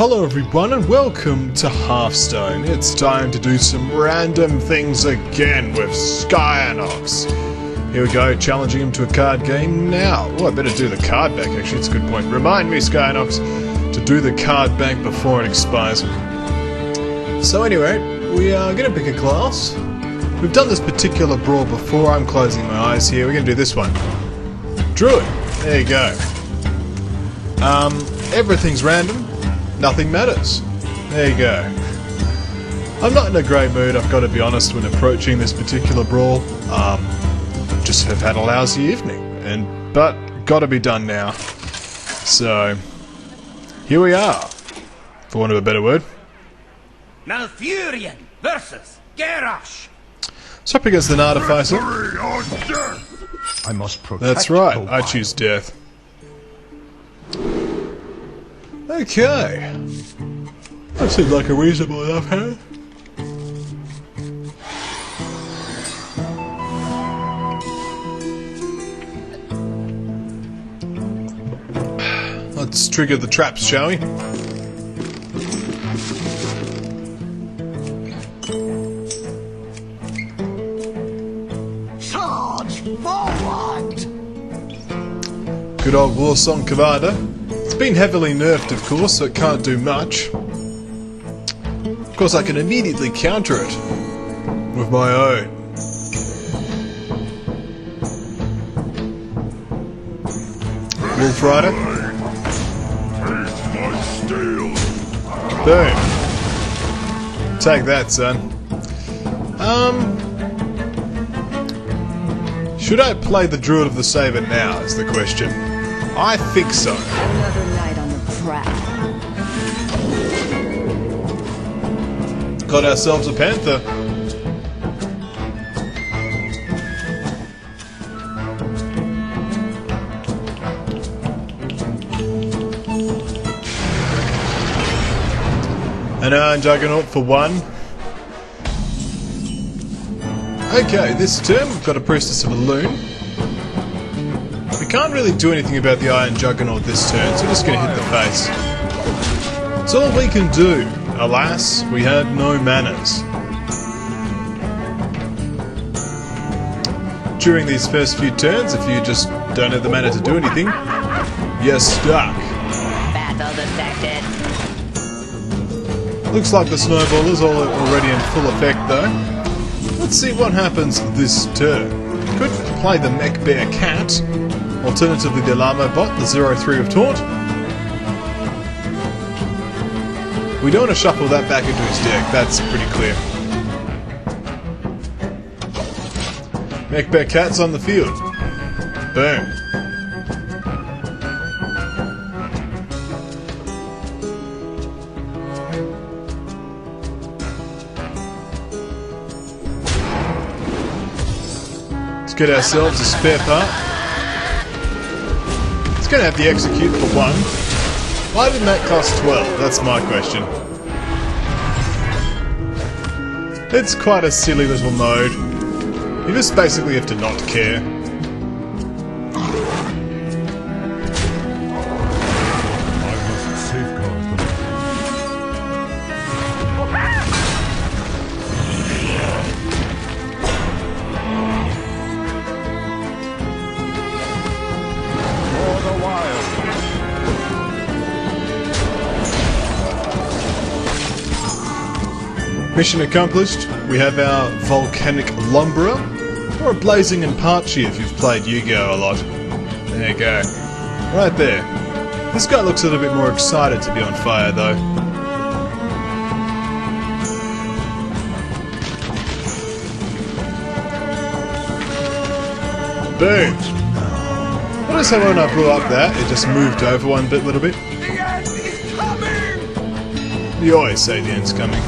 Hello everyone and welcome to Hearthstone. It's time to do some random things again with Scionox. Here we go, challenging him to a card game now. Oh, I better do the card bank actually, it's a good point. Remind me, Scionox, to do the card bank before it expires. So anyway, we are going to pick a class. We've done this particular brawl before. I'm closing my eyes here. We're going to do this one. Druid. There you go. Everything's random. Nothing matters. There you go. I'm not in a great mood, I've got to be honest, when approaching this particular brawl. Just have had a lousy evening, but got to be done now. So, here we are, for want of a better word. Malfurion versus Garrosh. So up against an artificer. I must protect. That's right, I choose death. Okay. That seems like a reasonable enough hand. Let's trigger the traps, shall we? Charge forward! Good old war song commander. It's been heavily nerfed, of course, so it can't do much. Of course, I can immediately counter it with my own. Wolf Rider. Boom. Take that, son. Should I play the Druid of the Saber now, is the question. I think so. Another night on the prowl. Got ourselves a panther. An Iron Juggernaut for one. Okay, this turn we've got a Priestess of a Loon. We can't really do anything about the Iron Juggernaut this turn, so we're just going to hit the face. It's all we can do. Alas, we have no manners. During these first few turns, if you just don't have the mana to do anything, you're stuck. Battle detected. Looks like the snowball is already in full effect though. Let's see what happens this turn. Could play the Mech Bear Cat, alternatively the Alarmo Bot, the 0-3 of Taunt. We don't want to shuffle that back into his deck, that's pretty clear. Mech Bear Cat's on the field. Boom. Let's get ourselves a spare part. It's going to have the execute for one. Why didn't that cost 12? That's my question. It's quite a silly little mode. You just basically have to not care. I must safeguard them. For the wild. Mission accomplished. We have our Volcanic Lumberer, or a Blazing Empachi if you've played Yu-Gi-Oh! A lot. There you go. Right there. This guy looks a little bit more excited to be on fire though. Boom! Notice how when I blew up that, it just moved over one little bit. The end is coming! You always say the end's coming.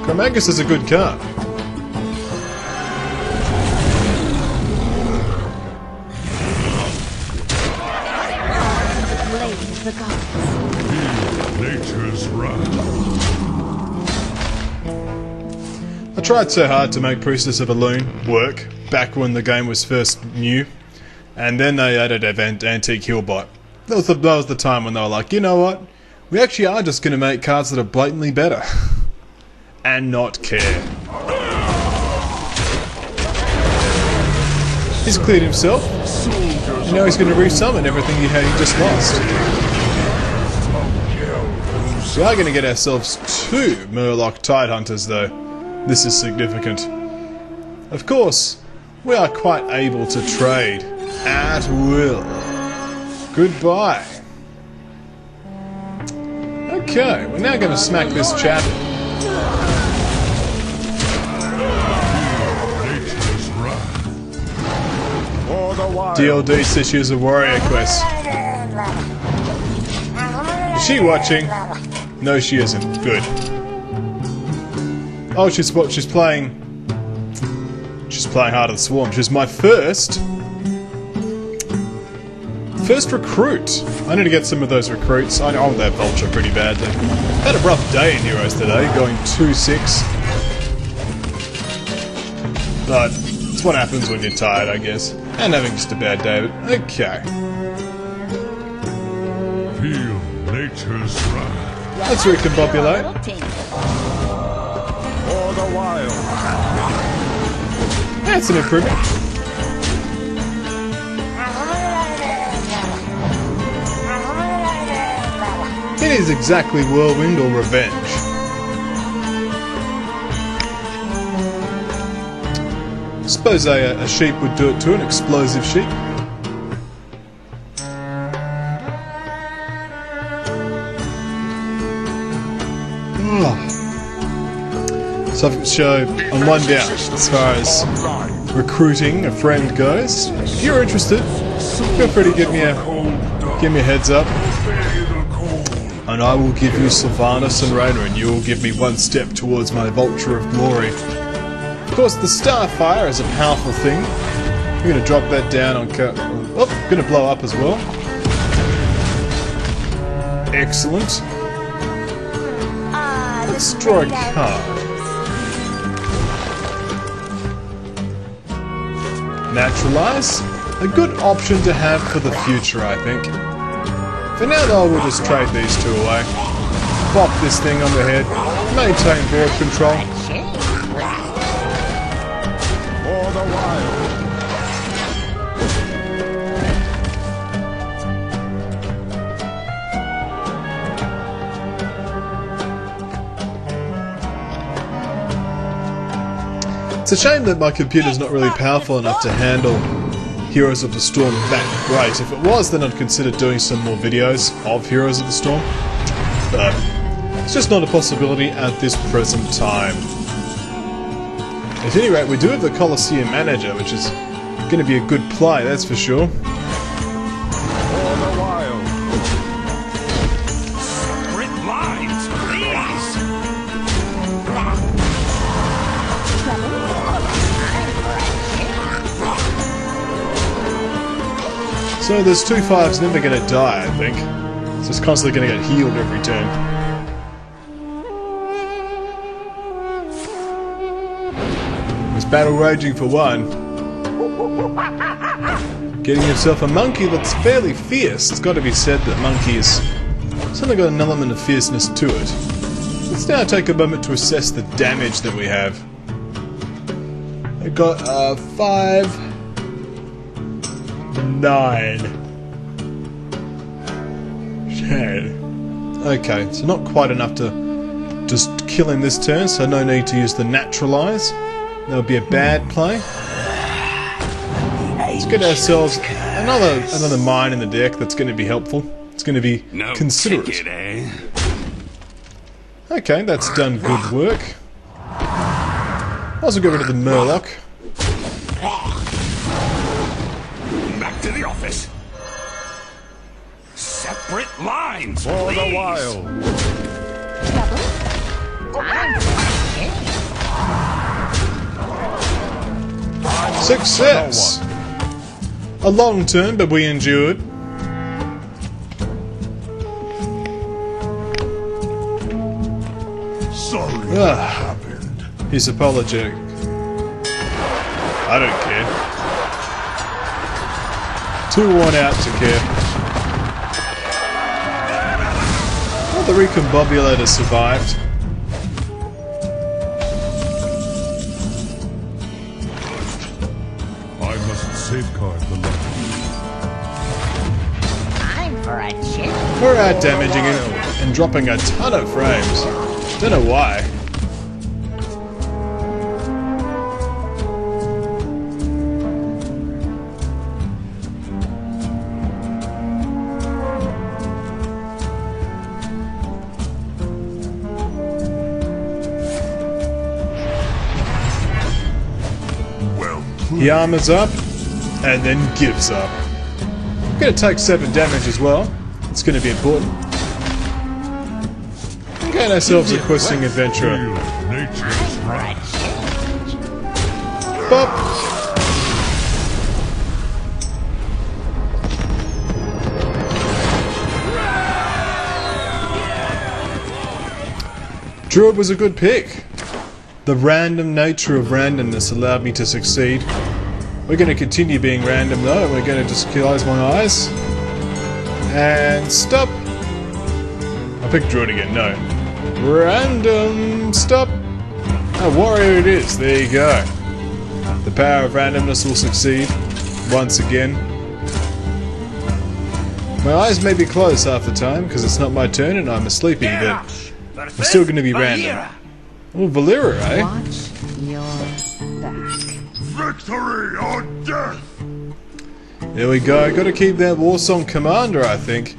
Chromagus is a good card. The blade of the gods. Nature's wrath. I tried so hard to make Priestess of a Loon work back when the game was first new, and then they added Antique Healbot. That was the time when they were like, you know what? We actually are just going to make cards that are blatantly better. And not care. He's cleared himself. And now he's going to resummon everything he just lost. We are going to get ourselves 2 Murloc Tidehunters though. This is significant. Of course, we are quite able to trade at will. Goodbye. Okay, we're now going to smack this chap. DLD says she has a warrior quest. Is she watching? No, she isn't. Good. Oh, she's playing. She's playing Heart of the Swarm. She's my first recruit. I need to get some of those recruits. I want that Vulture pretty badly. Had a rough day in Heroes today, going 2-6. But it's what happens when you're tired, I guess. And having just a bad day. But okay. Feel nature's wrath. Let's recombobulate. For the wild. That's an improvement. It is exactly Whirlwind or Revenge. Suppose a sheep would do it too, an explosive sheep. So I'm one down as far as recruiting a friend goes. If you're interested, feel free to give me a heads up, and I will give you Sylvanas and Raynor, and you will give me one step towards my Vulture of Glory. Of course, the Starfire is a powerful thing. I'm going to drop that down on... Oh, going to blow up as well. Excellent. Let's draw a card. Naturalize. A good option to have for the future, I think. For now, though, we'll just trade these 2 away. Pop this thing on the head. Maintain board control. For the wild. It's a shame that my computer's not really powerful enough to handle Heroes of the Storm that great. If it was, then I'd consider doing some more videos of Heroes of the Storm. But it's just not a possibility at this present time. At any rate, we do have the Colosseum Manager, which is going to be a good play, that's for sure. For the wild. Grid lines, please! So this 2/5's never going to die, I think. It's just constantly going to get healed every turn. There's battle raging for one. Getting himself a monkey that's fairly fierce. It's got to be said that monkey is certainly got an element of fierceness to it. Let's now take a moment to assess the damage that we have. We've got 5, 9, 10. Okay, so not quite enough to just kill him this turn, so no need to use the Naturalize. That would be a bad play. Let's get ourselves another mine in the deck that's going to be helpful. It's going to be considerate. Ticket, eh? Okay, that's done good work. Also get rid of the Murloc. Back to the office. Separate lines, For please. the wild. Success! A long turn, but we endured. Sorry that happened. He's apologetic. I don't care. Too worn out to care. the recombobulator survived. I must safeguard the light. I'm for a chip. We're out damaging it and dropping a ton of frames. Don't know why. He armors up and then gives up. I'm going to take 7 damage as well. It's going to be important. And gain ourselves a questing adventurer. Nature's wrath. Bop! Druid was a good pick. The random nature of randomness allowed me to succeed. We're going to continue being random though, and we're going to just close my eyes. And stop! I picked Druid again, no. Random, stop! A warrior it is, there you go. The power of randomness will succeed, once again. My eyes may be closed half the time, because it's not my turn and I'm sleepy, but I'm still going to be random. Oh, Valera, eh? Watch your back. Victory or death! There we go, gotta keep that Warsong Commander, I think.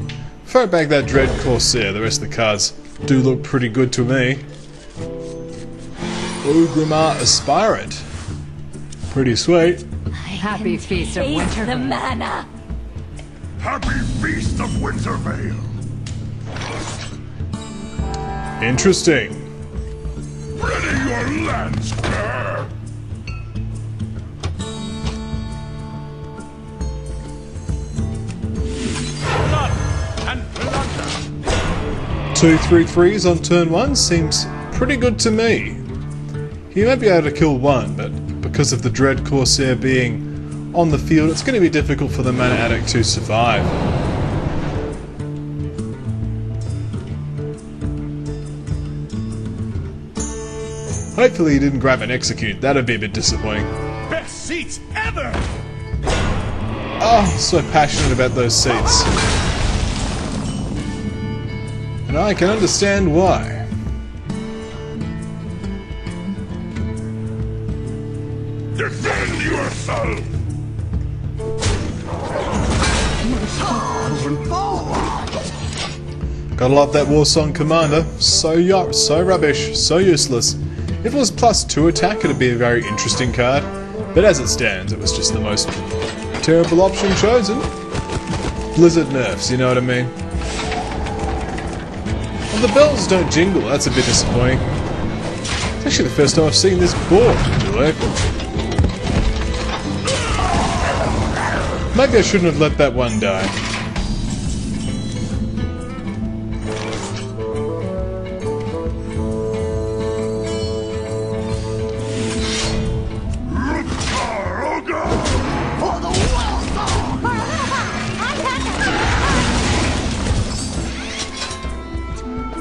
Throw back that Dread Corsair, the rest of the cards do look pretty good to me. Ogrimmar Aspirant. Pretty sweet. Happy Feast of Winter. The mana. Happy Feast of Wintervale! Interesting. Ready your lance bear! Blood and plunder. 2 3/3s on turn 1 seems pretty good to me. He might be able to kill one, but because of the Dread Corsair being on the field, it's going to be difficult for the Mana Addict to survive. Hopefully he didn't grab and execute, that'd be a bit disappointing. Best seats ever. Oh, so passionate about those seats. And I can understand why. Defend yourself! Gotta love that Warsong Commander. So rubbish, so useless. If it was +2 attack, it'd be a very interesting card. But as it stands, it was just the most terrible option chosen. Blizzard nerfs, you know what I mean? And the bells don't jingle, that's a bit disappointing. It's actually the first time I've seen this board, Julie. Maybe I shouldn't have let that one die.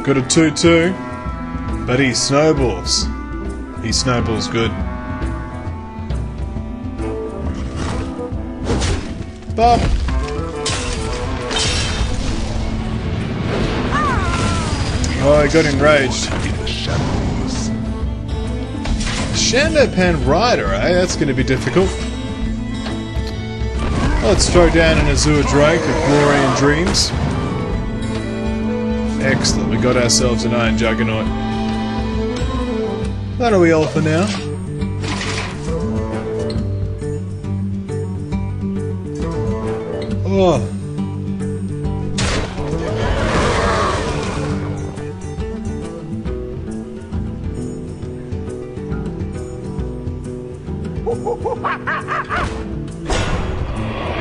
Got a 2-2, but he snowballs. He snowballs good. Bob! Oh, he got enraged. Shandopan Rider, eh? That's going to be difficult. Let's throw down an Azure Drake of Glory and Dreams. Excellent, we got ourselves an Iron Juggernaut. That'll be all for now. Oh.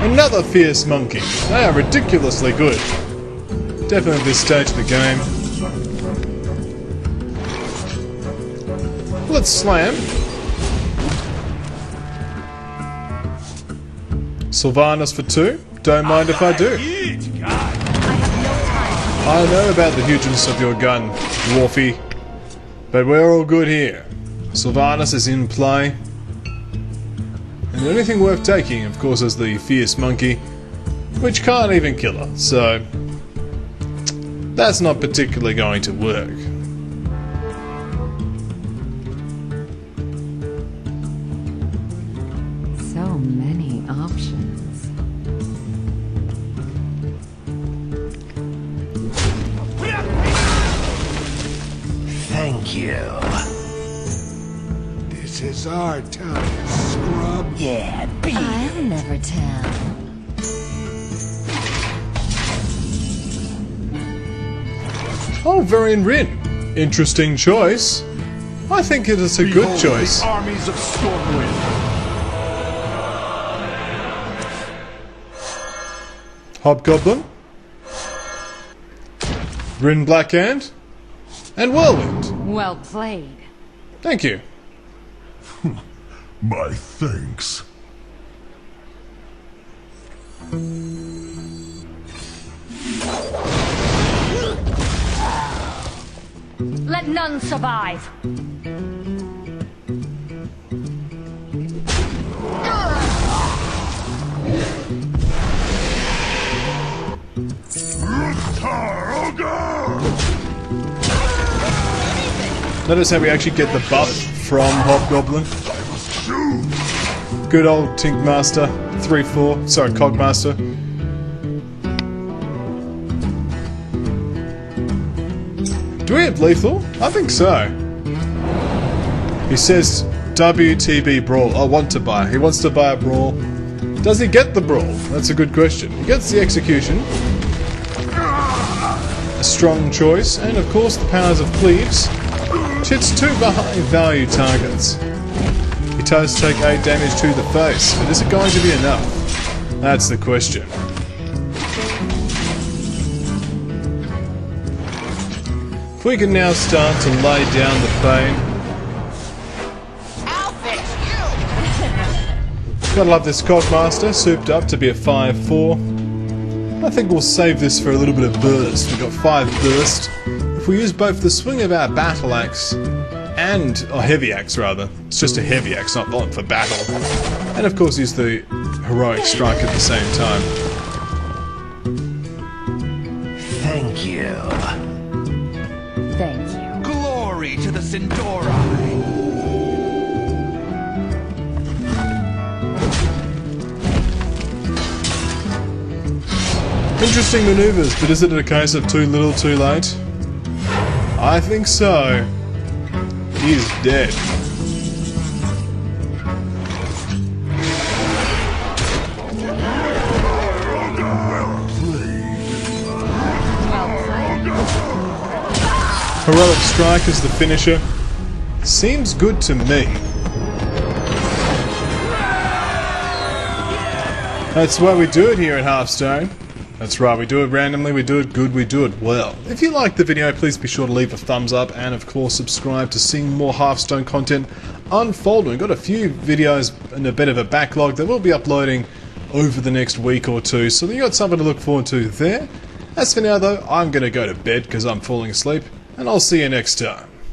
Another fierce monkey. They are ridiculously good. Definitely at this stage of the game. Let's slam. Sylvanas for 2. Don't mind if I do. Huge guy. I have no time. I know about the hugeness of your gun, Dwarfy, but we're all good here. Sylvanas is in play. And the only thing worth taking, of course, is the fierce monkey, which can't even kill her, so that's not particularly going to work. So many options. Thank you. This is our time, scrub. Yeah, beat I'll never tell. Oh, Varian Rin. Interesting choice. I think it is a good choice. The armies of Stormwind. Hobgoblin, Rin Blackhand, and Whirlwind. Well played. Thank you. My thanks. Let none survive. Notice how we actually get the buff from Hobgoblin. Good old Tinkmaster, 3-4, sorry, Cogmaster. Do we have lethal? I think so. He says WTB Brawl. I want to buy. He wants to buy a Brawl. Does he get the Brawl? That's a good question. He gets the Execution. A strong choice. And of course the Powers of Cleaves. Which hits 2 high value targets. He does take 8 damage to the face. But is it going to be enough? That's the question. We can now start to lay down the pain. I'll fix you. Gotta love this Cogmaster, souped up to be a 5-4. I think we'll save this for a little bit of burst. We've got 5 burst. If we use both the swing of our battle axe and a heavy axe rather. It's just a heavy axe, not for battle. And of course use the heroic strike at the same time. Thank you. Thank you. Glory to the Centauri. Interesting maneuvers, but is it a case of too little too late? I think so. He's dead. Heroic Strike is the finisher. Seems good to me. That's why we do it here at Hearthstone. That's right, we do it randomly, we do it good, we do it well. If you liked the video, please be sure to leave a thumbs up and of course subscribe to see more Hearthstone content unfold. We've got a few videos and a bit of a backlog that we'll be uploading over the next week or two, so you got something to look forward to there. As for now though, I'm going to go to bed because I'm falling asleep, and I'll see you next time.